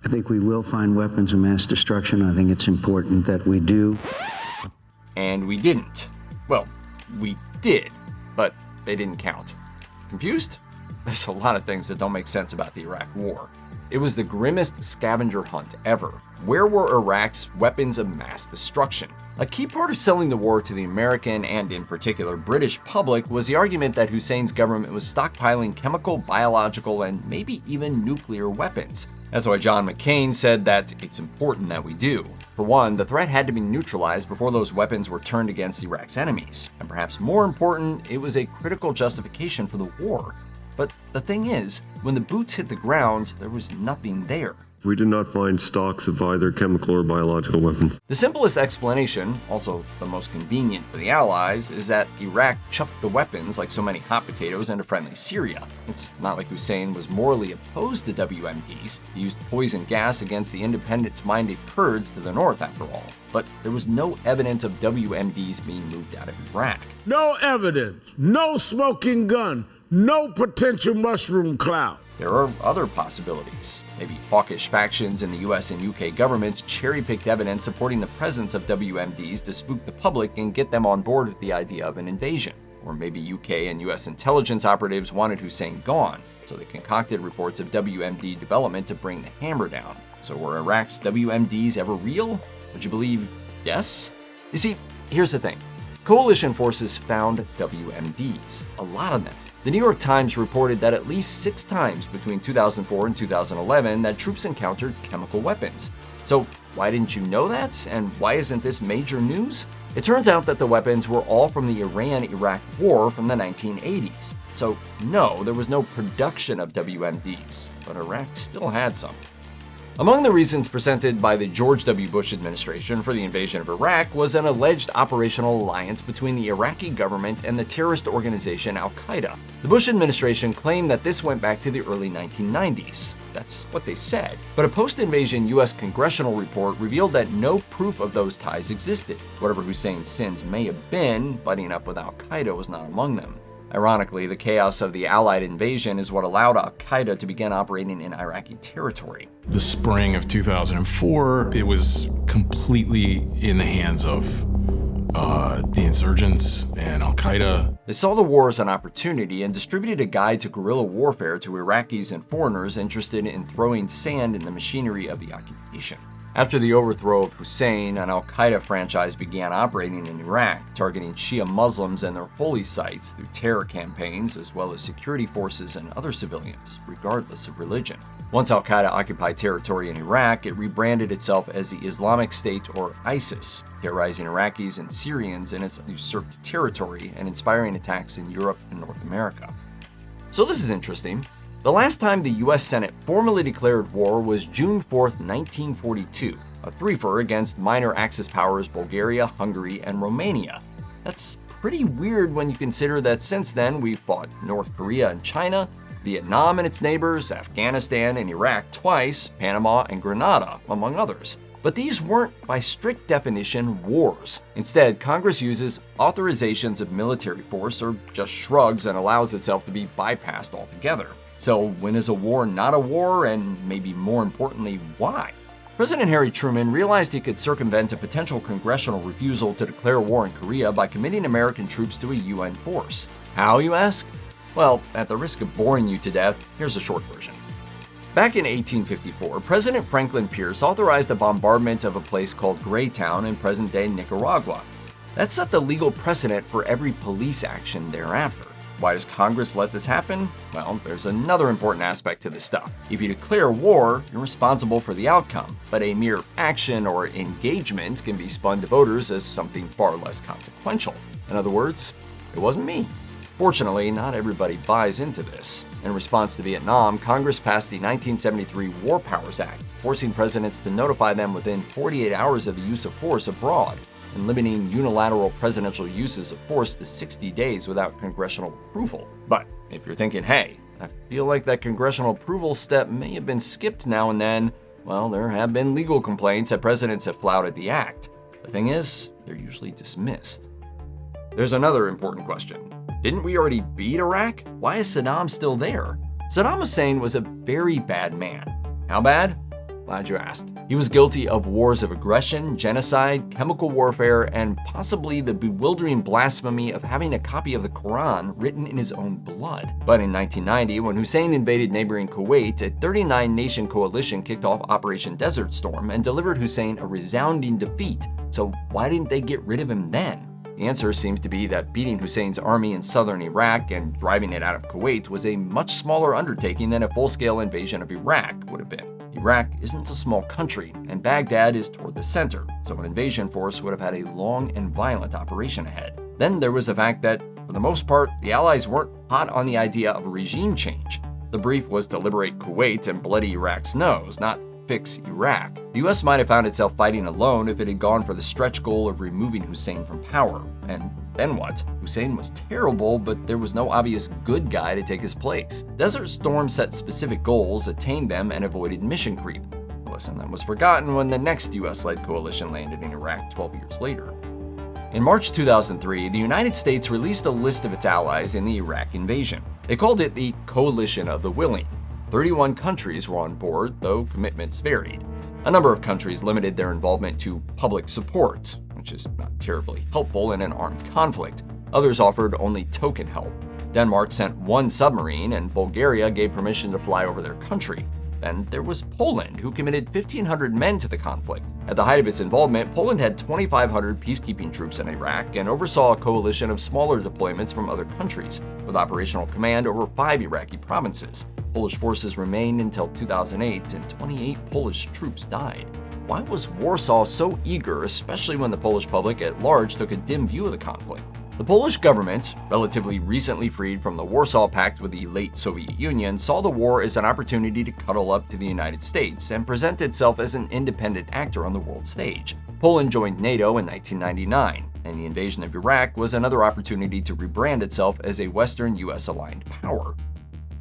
I think we will find weapons of mass destruction. I think it's important that we do. And we didn't. Well, we did, but they didn't count. Confused? There's a lot of things that don't make sense about the Iraq War. It was the grimmest scavenger hunt ever. Where were Iraq's weapons of mass destruction? A key part of selling the war to the American and, in particular, British public was the argument that Hussein's government was stockpiling chemical, biological, and maybe even nuclear weapons. That's why John McCain said that it's important that we do. For one, the threat had to be neutralized before those weapons were turned against Iraq's enemies. And perhaps more important, it was a critical justification for the war. But the thing is, when the boots hit the ground, there was nothing there. We did not find stocks of either chemical or biological weapons. The simplest explanation, also the most convenient for the Allies, is that Iraq chucked the weapons like so many hot potatoes into friendly Syria. It's not like Hussein was morally opposed to WMDs. He used poison gas against the independence-minded Kurds to the north, after all. But there was no evidence of WMDs being moved out of Iraq. No evidence, no smoking gun, no potential mushroom cloud. There are other possibilities. Maybe hawkish factions in the US and UK governments cherry-picked evidence supporting the presence of WMDs to spook the public and get them on board with the idea of an invasion. Or maybe UK and US intelligence operatives wanted Hussein gone, so they concocted reports of WMD development to bring the hammer down. So were Iraq's WMDs ever real? Would you believe yes? You see, here's the thing. Coalition forces found WMDs, a lot of them. The New York Times reported that at least 6 times between 2004 and 2011 that troops encountered chemical weapons. So why didn't you know that? And why isn't this major news? It turns out that the weapons were all from the Iran-Iraq War from the 1980s. So no, there was no production of WMDs, but Iraq still had some. Among the reasons presented by the George W. Bush administration for the invasion of Iraq was an alleged operational alliance between the Iraqi government and the terrorist organization al-Qaeda. The Bush administration claimed that this went back to the early 1990s. That's what they said. But a post-invasion US congressional report revealed that no proof of those ties existed. Whatever Hussein's sins may have been, buddying up with al-Qaeda was not among them. Ironically, the chaos of the Allied invasion is what allowed al-Qaeda to begin operating in Iraqi territory. The spring of 2004, it was completely in the hands of the insurgents and al-Qaeda. They saw the war as an opportunity and distributed a guide to guerrilla warfare to Iraqis and foreigners interested in throwing sand in the machinery of the occupation. After the overthrow of Hussein, an al-Qaeda franchise began operating in Iraq, targeting Shia Muslims and their holy sites through terror campaigns, as well as security forces and other civilians, regardless of religion. Once al-Qaeda occupied territory in Iraq, it rebranded itself as the Islamic State, or ISIS, terrorizing Iraqis and Syrians in its usurped territory and inspiring attacks in Europe and North America. So this is interesting. The last time the US Senate formally declared war was June 4th, 1942, a threefer against minor Axis powers Bulgaria, Hungary, and Romania. That's pretty weird when you consider that since then we've fought North Korea and China, Vietnam and its neighbors, Afghanistan and Iraq twice, Panama and Grenada, among others. But these weren't, by strict definition, wars. Instead, Congress uses authorizations of military force or just shrugs and allows itself to be bypassed altogether. So when is a war not a war, and maybe more importantly, why? President Harry Truman realized he could circumvent a potential congressional refusal to declare war in Korea by committing American troops to a UN force. How, you ask? Well, at the risk of boring you to death, here's a short version. Back in 1854, President Franklin Pierce authorized a bombardment of a place called Greytown in present-day Nicaragua. That set the legal precedent for every police action thereafter. Why does Congress let this happen? Well, there's another important aspect to this stuff. If you declare war, you're responsible for the outcome, but a mere action or engagement can be spun to voters as something far less consequential. In other words, it wasn't me. Fortunately, not everybody buys into this. In response to Vietnam, Congress passed the 1973 War Powers Act, forcing presidents to notify them within 48 hours of the use of force abroad, and limiting unilateral presidential uses of force to 60 days without congressional approval. But if you're thinking, hey, I feel like that congressional approval step may have been skipped now and then, well, there have been legal complaints that presidents have flouted the act. The thing is, they're usually dismissed. There's another important question. Didn't we already beat Iraq? Why is Saddam still there? Saddam Hussein was a very bad man. How bad? Glad you asked. He was guilty of wars of aggression, genocide, chemical warfare, and possibly the bewildering blasphemy of having a copy of the Quran written in his own blood. But in 1990, when Hussein invaded neighboring Kuwait, a 39-nation coalition kicked off Operation Desert Storm and delivered Hussein a resounding defeat. So why didn't they get rid of him then? The answer seems to be that beating Hussein's army in southern Iraq and driving it out of Kuwait was a much smaller undertaking than a full-scale invasion of Iraq would have been. Iraq isn't a small country, and Baghdad is toward the center, so an invasion force would have had a long and violent operation ahead. Then there was the fact that, for the most part, the Allies weren't hot on the idea of a regime change. The brief was to liberate Kuwait and bloody Iraq's nose, not fix Iraq. The US might have found itself fighting alone if it had gone for the stretch goal of removing Hussein from power. And then what? Hussein was terrible, but there was no obvious good guy to take his place. Desert Storm set specific goals, attained them, and avoided mission creep. A lesson that was forgotten when the next US-led coalition landed in Iraq 12 years later. In March 2003, the United States released a list of its allies in the Iraq invasion. They called it the Coalition of the Willing. 31 countries were on board, though commitments varied. A number of countries limited their involvement to public support, which is not terribly helpful in an armed conflict. Others offered only token help. Denmark sent one submarine, and Bulgaria gave permission to fly over their country. Then there was Poland, who committed 1,500 men to the conflict. At the height of its involvement, Poland had 2,500 peacekeeping troops in Iraq and oversaw a coalition of smaller deployments from other countries, with operational command over 5 Iraqi provinces. Polish forces remained until 2008, and 28 Polish troops died. Why was Warsaw so eager, especially when the Polish public at large took a dim view of the conflict? The Polish government, relatively recently freed from the Warsaw Pact with the late Soviet Union, saw the war as an opportunity to cuddle up to the United States and present itself as an independent actor on the world stage. Poland joined NATO in 1999, and the invasion of Iraq was another opportunity to rebrand itself as a Western US-aligned power.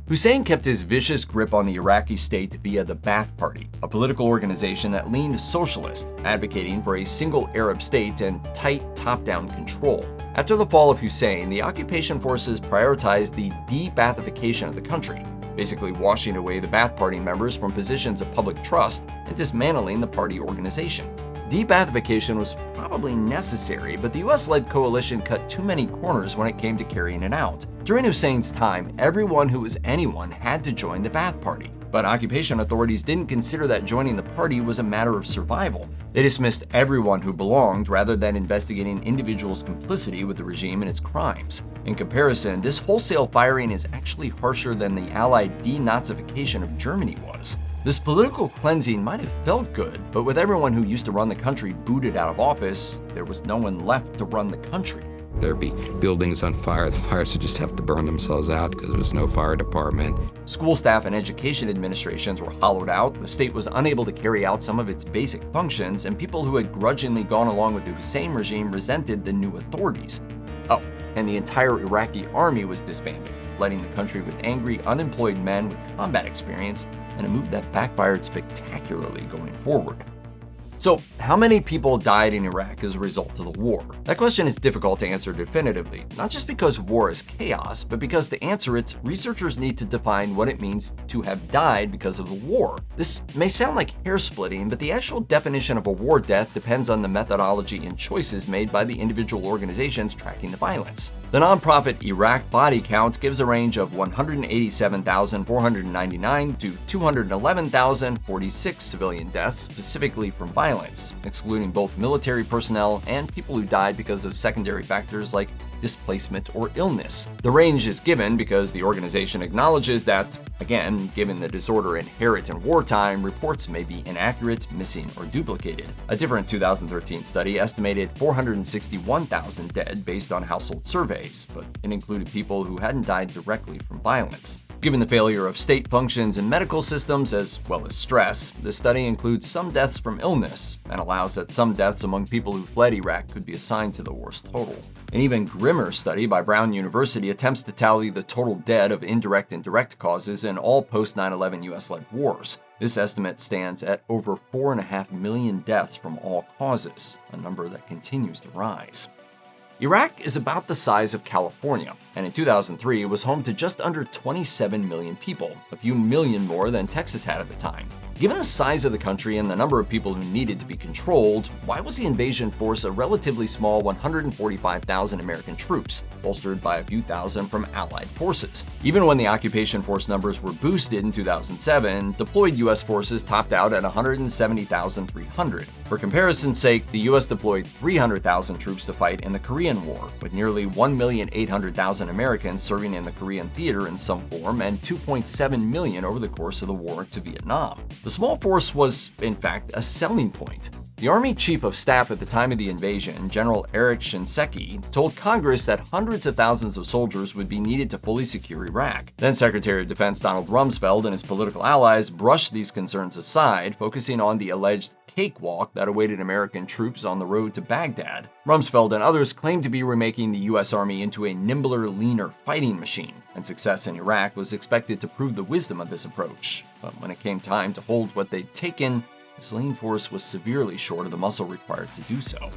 Hussein kept his vicious grip on the Iraqi state via the Ba'ath Party, a political organization that leaned socialist, advocating for a single Arab state and tight top-down control. After the fall of Hussein, the occupation forces prioritized the de-baathification of the country, basically washing away the Ba'ath Party members from positions of public trust and dismantling the party organization. De-baathification was probably necessary, but the US-led coalition cut too many corners when it came to carrying it out. During Hussein's time, everyone who was anyone had to join the Ba'ath Party, but occupation authorities didn't consider that joining the party was a matter of survival. They dismissed everyone who belonged rather than investigating individuals' complicity with the regime and its crimes. In comparison, this wholesale firing is actually harsher than the Allied denazification of Germany was. This political cleansing might have felt good, but with everyone who used to run the country booted out of office, there was no one left to run the country. There'd be buildings on fire. The fires would just have to burn themselves out because there was no fire department. School staff and education administrations were hollowed out, the state was unable to carry out some of its basic functions, and people who had grudgingly gone along with the Hussein regime resented the new authorities. Oh, and the entire Iraqi army was disbanded, flooding the country with angry, unemployed men with combat experience, and a move that backfired spectacularly going forward. So, how many people died in Iraq as a result of the war? That question is difficult to answer definitively, not just because war is chaos, but because to answer it, researchers need to define what it means to have died because of the war. This may sound like hair splitting, but the actual definition of a war death depends on the methodology and choices made by the individual organizations tracking the violence. The nonprofit Iraq Body Count gives a range of 187,499 to 211,046 civilian deaths specifically from violence, excluding both military personnel and people who died because of secondary factors like displacement or illness. The range is given because the organization acknowledges that, again, given the disorder inherent in wartime, reports may be inaccurate, missing, or duplicated. A different 2013 study estimated 461,000 dead based on household surveys, but it included people who hadn't died directly from violence. Given the failure of state functions and medical systems as well as stress, the study includes some deaths from illness and allows that some deaths among people who fled Iraq could be assigned to the war's total. An even grimmer study by Brown University attempts to tally the total dead of indirect and direct causes in all post-9/11 US-led wars. This estimate stands at over 4.5 million deaths from all causes, a number that continues to rise. Iraq is about the size of California, and in 2003 it was home to just under 27 million people, a few million more than Texas had at the time. Given the size of the country and the number of people who needed to be controlled, why was the invasion force a relatively small 145,000 American troops, bolstered by a few thousand from Allied forces? Even when the occupation force numbers were boosted in 2007, deployed U.S. forces topped out at 170,300. For comparison's sake, the U.S. deployed 300,000 troops to fight in the Korean War, with nearly 1,800,000 Americans serving in the Korean theater in some form and 2.7 million over the course of the war to Vietnam. The small force was, in fact, a selling point. The Army Chief of Staff at the time of the invasion, General Eric Shinseki, told Congress that hundreds of thousands of soldiers would be needed to fully secure Iraq. Then Secretary of Defense Donald Rumsfeld and his political allies brushed these concerns aside, focusing on the alleged cakewalk that awaited American troops on the road to Baghdad. Rumsfeld and others claimed to be remaking the U.S. Army into a nimbler, leaner fighting machine, and success in Iraq was expected to prove the wisdom of this approach. But when it came time to hold what they'd taken, the slain force was severely short of the muscle required to do so.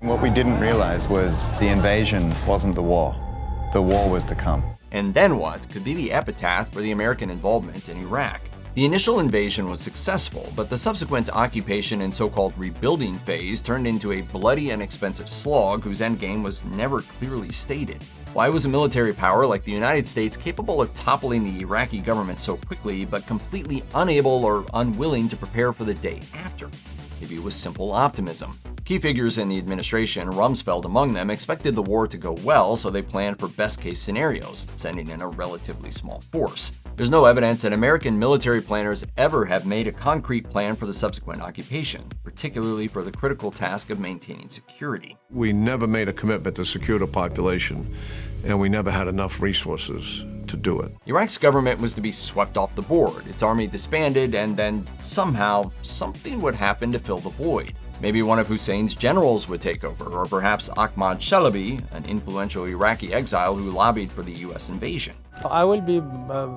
What we didn't realize was the invasion wasn't the war. The war was to come. And then what could be the epitaph for the American involvement in Iraq? The initial invasion was successful, but the subsequent occupation and so-called rebuilding phase turned into a bloody and expensive slog whose endgame was never clearly stated. Why was a military power like the United States capable of toppling the Iraqi government so quickly, but completely unable or unwilling to prepare for the day after? Maybe it was simple optimism. Key figures in the administration, Rumsfeld among them, expected the war to go well, so they planned for best-case scenarios, sending in a relatively small force. There's no evidence that American military planners ever have made a concrete plan for the subsequent occupation, particularly for the critical task of maintaining security. We never made a commitment to secure the population, and we never had enough resources to do it. Iraq's government was to be swept off the board, its army disbanded, and then somehow something would happen to fill the void. Maybe one of Hussein's generals would take over, or perhaps Ahmad Shalabi, an influential Iraqi exile who lobbied for the U.S. invasion. I will be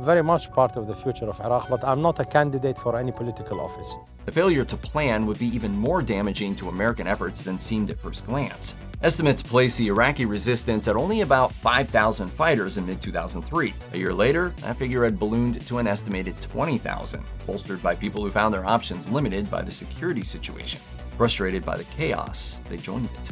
very much part of the future of Iraq, but I'm not a candidate for any political office. The failure to plan would be even more damaging to American efforts than seemed at first glance. Estimates place the Iraqi resistance at only about 5,000 fighters in mid-2003. A year later, that figure had ballooned to an estimated 20,000, bolstered by people who found their options limited by the security situation. Frustrated by the chaos, they joined it.